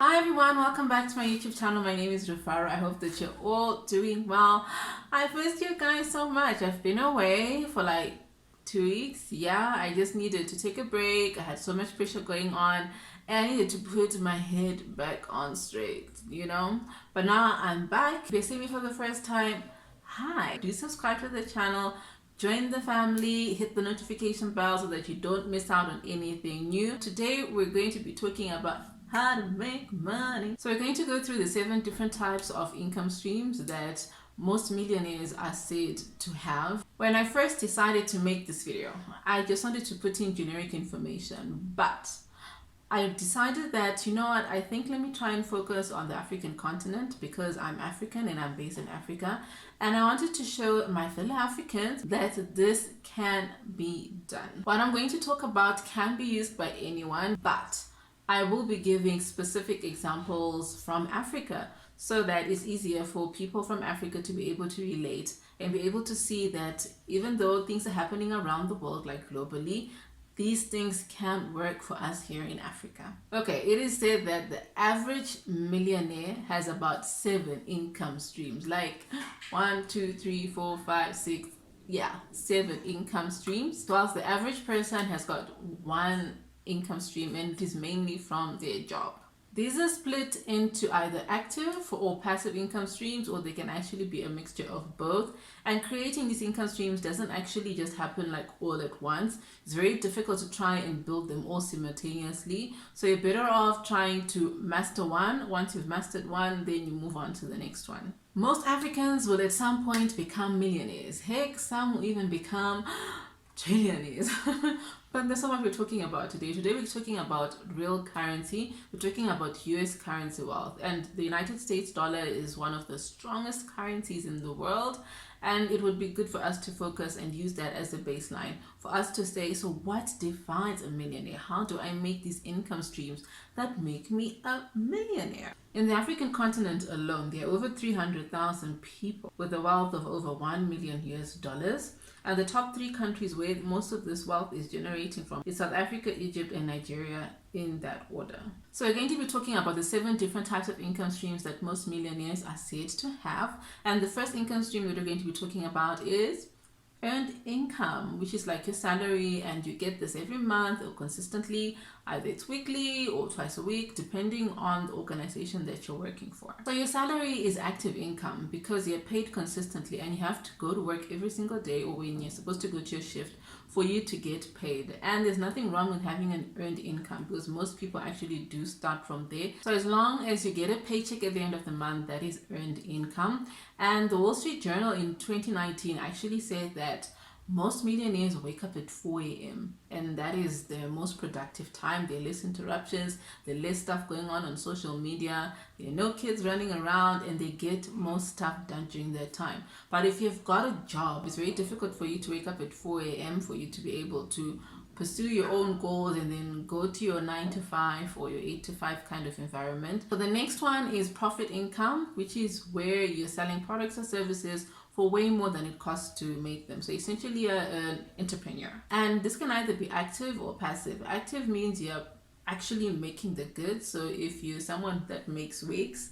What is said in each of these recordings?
Hi everyone, welcome back to my YouTube channel. My name is Rufaro. I hope that you're all doing well. I've missed you guys so much. I've been away for like 2 weeks. Yeah, I just needed to take a break. I had so much pressure going on and I needed to put my head back on straight. But now I'm back. If you're seeing me for the first time, hi. Do subscribe to the channel. Join the family, hit the notification bell so that you don't miss out on anything new. Today we're going to be talking about how to make money. So we're going to go through the 7 different types of income streams that most millionaires are said to have. When I first decided to make this video, I just wanted to put in generic information, but I decided that, you know what, I think let me try and focus on the African continent because I'm African and I'm based in Africa. And I wanted to show my fellow Africans that this can be done. What I'm going to talk about can be used by anyone, but I will be giving specific examples from Africa so that it's easier for people from Africa to be able to relate and be able to see that even though things are happening around the world, like globally, these things can work for us here in Africa. Okay, it is said that the average millionaire has about 7 income streams, like 1, 2, 3, 4, 5, 6, 7 income streams, whilst the average person has got 1 income stream, and it is mainly from their job. These are split into either active or passive income streams, or they can actually be a mixture of both. And creating these income streams doesn't actually just happen like all at once. It's very difficult to try and build them all simultaneously. So you're better off trying to master one. Once you've mastered one, then you move on to the next one. Most Africans will at some point become millionaires. Heck, some will even become trillionaires. But that's not what we're talking about today. Today we're talking about real currency. We're talking about US currency wealth. And the United States dollar is one of the strongest currencies in the world. And it would be good for us to focus and use that as a baseline for us to say, so what defines a millionaire? How do I make these income streams that make me a millionaire? In the African continent alone, there are over 300,000 people with a wealth of over $1 million US. And the top 3 countries where most of this wealth is generating from is South Africa, Egypt, and Nigeria, in that order. So we're going to be talking about the 7 different types of income streams that most millionaires are said to have. And the first income stream that we're going to be talking about is earned income, which is like your salary, and you get this every month or consistently. Either it's weekly or twice a week, depending on the organization that you're working for. So your salary is active income because you're paid consistently and you have to go to work every single day or when you're supposed to go to your shift for you to get paid. And there's nothing wrong with having an earned income because most people actually do start from there. So as long as you get a paycheck at the end of the month, that is earned income. And the Wall Street Journal in 2019 actually said that most millionaires wake up at 4 a.m. and that is their most productive time. There are less interruptions, there are less stuff going on social media, there are no kids running around, and they get most stuff done during that time. But if you've got a job, it's very difficult for you to wake up at 4 a.m. for you to be able to pursue your own goals and then go to your 9 to 5 or your 8 to 5 kind of environment. So the next one is profit income, which is where you're selling products or services for way more than it costs to make them. So essentially an entrepreneur. And this can either be active or passive. Active means you're actually making the goods. So if you're someone that makes wigs,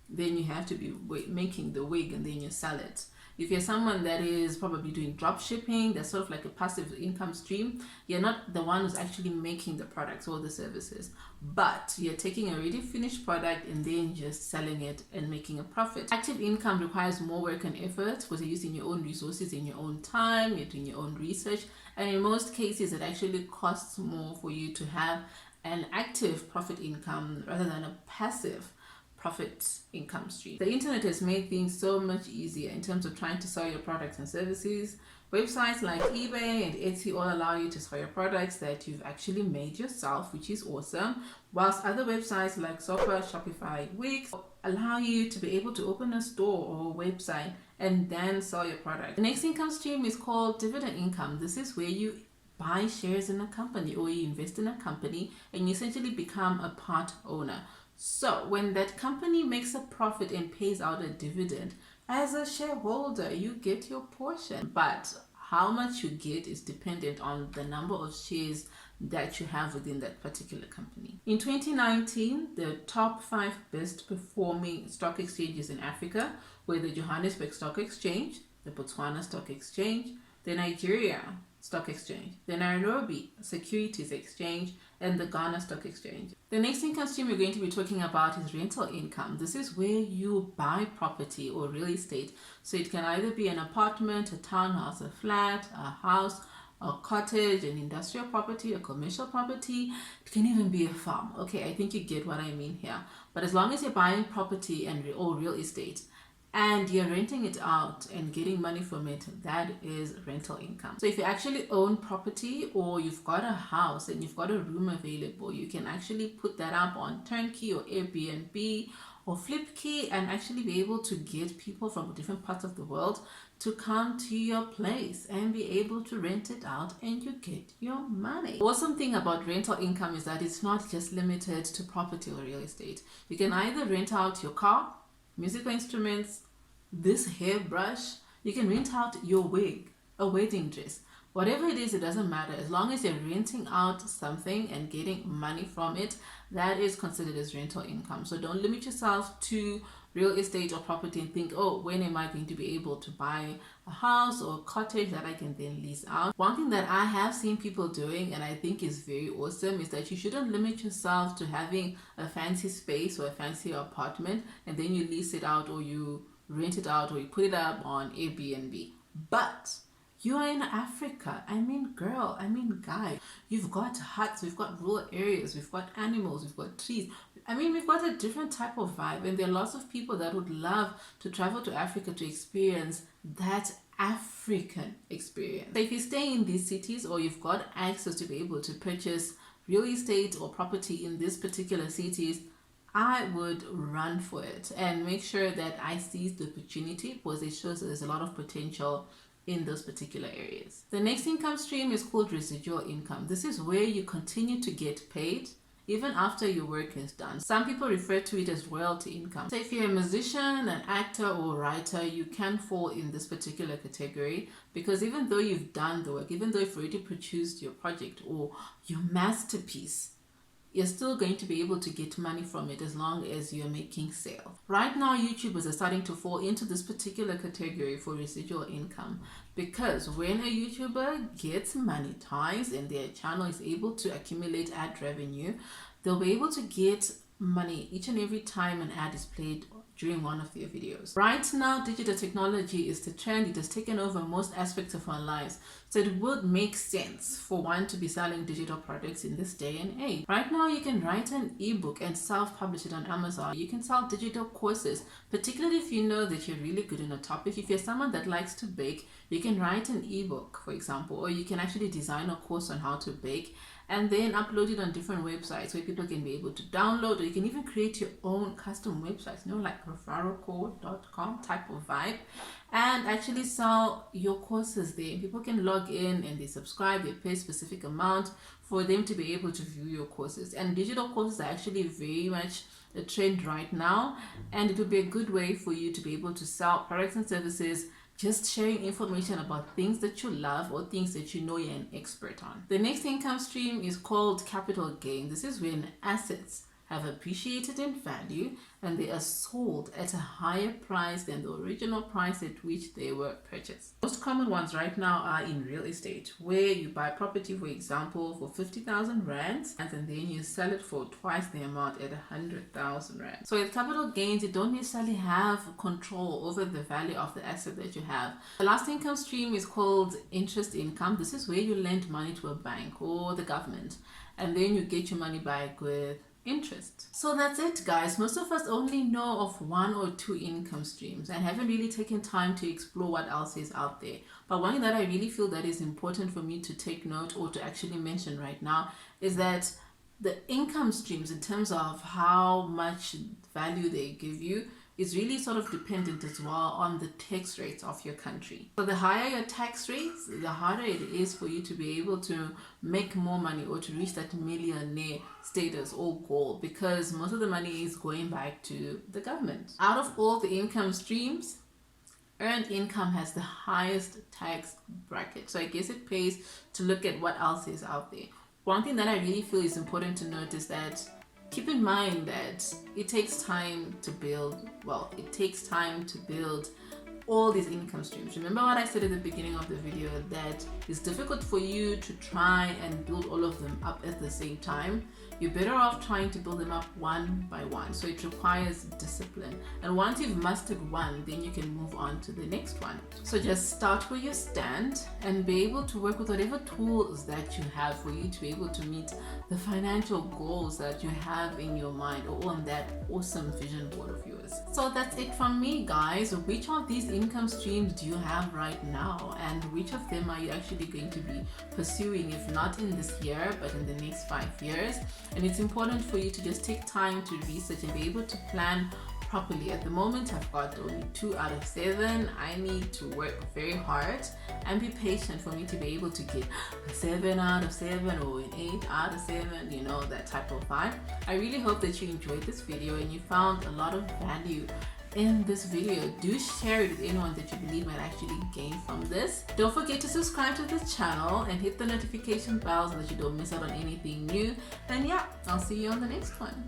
then you have to be making the wig and then you sell it. If you're someone that is probably doing drop shipping, that's sort of like a passive income stream. You're not the one who's actually making the products or the services, but you're taking a already finished product and then just selling it and making a profit. Active income requires more work and effort because you're using your own resources in your own time, you're doing your own research, and in most cases it actually costs more for you to have an active profit income rather than a passive profit income stream. The internet has made things so much easier in terms of trying to sell your products and services. Websites like eBay and Etsy all allow you to sell your products that you've actually made yourself, which is awesome, whilst other websites like Shopify, Wix allow you to be able to open a store or a website and then sell your product. The next income stream is called dividend income. This is where you buy shares in a company or you invest in a company and you essentially become a part owner. So when that company makes a profit and pays out a dividend, as a shareholder, you get your portion. But how much you get is dependent on the number of shares that you have within that particular company. In 2019, the top 5 best performing stock exchanges in Africa were the Johannesburg Stock Exchange, the Botswana Stock Exchange, the Nigeria Stock Exchange, the Nairobi Securities Exchange, and the Ghana Stock Exchange. The next income stream we're going to be talking about is rental income. This is where you buy property or real estate. So it can either be an apartment, a townhouse, a flat, a house, a cottage, an industrial property, a commercial property. It can even be a farm. Okay, I think you get what I mean here. But as long as you're buying property or real estate, and you're renting it out and getting money from it, that is rental income. So if you actually own property or you've got a house and you've got a room available, you can actually put that up on Turnkey or Airbnb or Flipkey and actually be able to get people from different parts of the world to come to your place and be able to rent it out, and you get your money. The awesome thing about rental income is that it's not just limited to property or real estate. You can either rent out your car, musical instruments, this hairbrush. You can rent out your wig, a wedding dress. Whatever it is, it doesn't matter. As long as you're renting out something and getting money from it, that is considered as rental income. So don't limit yourself to real estate or property and think, oh, when am I going to be able to buy a house or a cottage that I can then lease out? One thing that I have seen people doing and I think is very awesome is that you shouldn't limit yourself to having a fancy space or a fancy apartment and then you lease it out or you rent it out or you put it up on Airbnb. But you are in Africa. I mean, girl, I mean, guy. You've got huts, we've got rural areas, we've got animals, we've got trees. I mean, we've got a different type of vibe, and there are lots of people that would love to travel to Africa to experience that African experience. So if you stay in these cities or you've got access to be able to purchase real estate or property in these particular cities, I would run for it and make sure that I seize the opportunity because it shows that there's a lot of potential in those particular areas. The next income stream is called residual income. This is where you continue to get paid even after your work is done. Some people refer to it as royalty income. So if you're a musician, an actor or writer, you can fall in this particular category because even though you've done the work, even though you've already produced your project or your masterpiece, you're still going to be able to get money from it as long as you're making sales. Right now, YouTubers are starting to fall into this particular category for residual income because when a YouTuber gets monetized and their channel is able to accumulate ad revenue, they'll be able to get money each and every time an ad is played during one of their videos. Right now, digital technology is the trend. It has taken over most aspects of our lives. So it would make sense for one to be selling digital products in this day and age. Right now, you can write an ebook and self-publish it on Amazon. You can sell digital courses, particularly if you know that you're really good in a topic. If you're someone that likes to bake, you can write an ebook, for example, or you can actually design a course on how to bake and then upload it on different websites where people can be able to download, or you can even create your own custom websites, like rufarocode.com type of vibe, and actually sell your courses there. People can log in and they subscribe, they pay a specific amount for them to be able to view your courses. And digital courses are actually very much a trend right now, and it would be a good way for you to be able to sell products and services, just sharing information about things that you love or things that you know you're an expert on. The next income stream is called capital gain. This is when assets have appreciated in value and they are sold at a higher price than the original price at which they were purchased. Most common ones right now are in real estate, where you buy property, for example, for 50,000 rands and then you sell it for twice the amount at 100,000 rands. So with capital gains, you don't necessarily have control over the value of the asset that you have. The last income stream is called interest income. This is where you lend money to a bank or the government and then you get your money back with interest. So that's it, guys. Most of us only know of one or two income streams and haven't really taken time to explore what else is out there. But one thing that I really feel that is important for me to take note or to actually mention right now is that the income streams, in terms of how much value they give you, is really sort of dependent as well on the tax rates of your country. So the higher your tax rates, the harder it is for you to be able to make more money or to reach that millionaire status or goal, because most of the money is going back to the government. Out of all the income streams, earned income has the highest tax bracket. So I guess it pays to look at what else is out there. One thing that I really feel is important to note is that keep in mind that it takes time to build, it takes time to build all these income streams. Remember what I said at the beginning of the video, that it's difficult for you to try and build all of them up at the same time. You're better off trying to build them up one by one. So it requires discipline. And once you've mastered one, then you can move on to the next one. So just start where you stand and be able to work with whatever tools that you have for you to be able to meet the financial goals that you have in your mind or on that awesome vision board of yours. So that's it from me, guys. Which of these income streams do you have right now, and which of them are you actually going to be pursuing, if not in this year but in the next 5 years? And it's important for you to just take time to research and be able to plan properly. At the moment, I've got only 2 out of 7. I need to work very hard and be patient for me to be able to get a 7 out of 7 or an 8 out of 7, you know, that type of vibe. I really hope that you enjoyed this video and you found a lot of value in this video. Do share it with anyone that you believe might actually gain from this. Don't forget to subscribe to this channel and hit the notification bell so that you don't miss out on anything new. And yeah, I'll see you on the next one.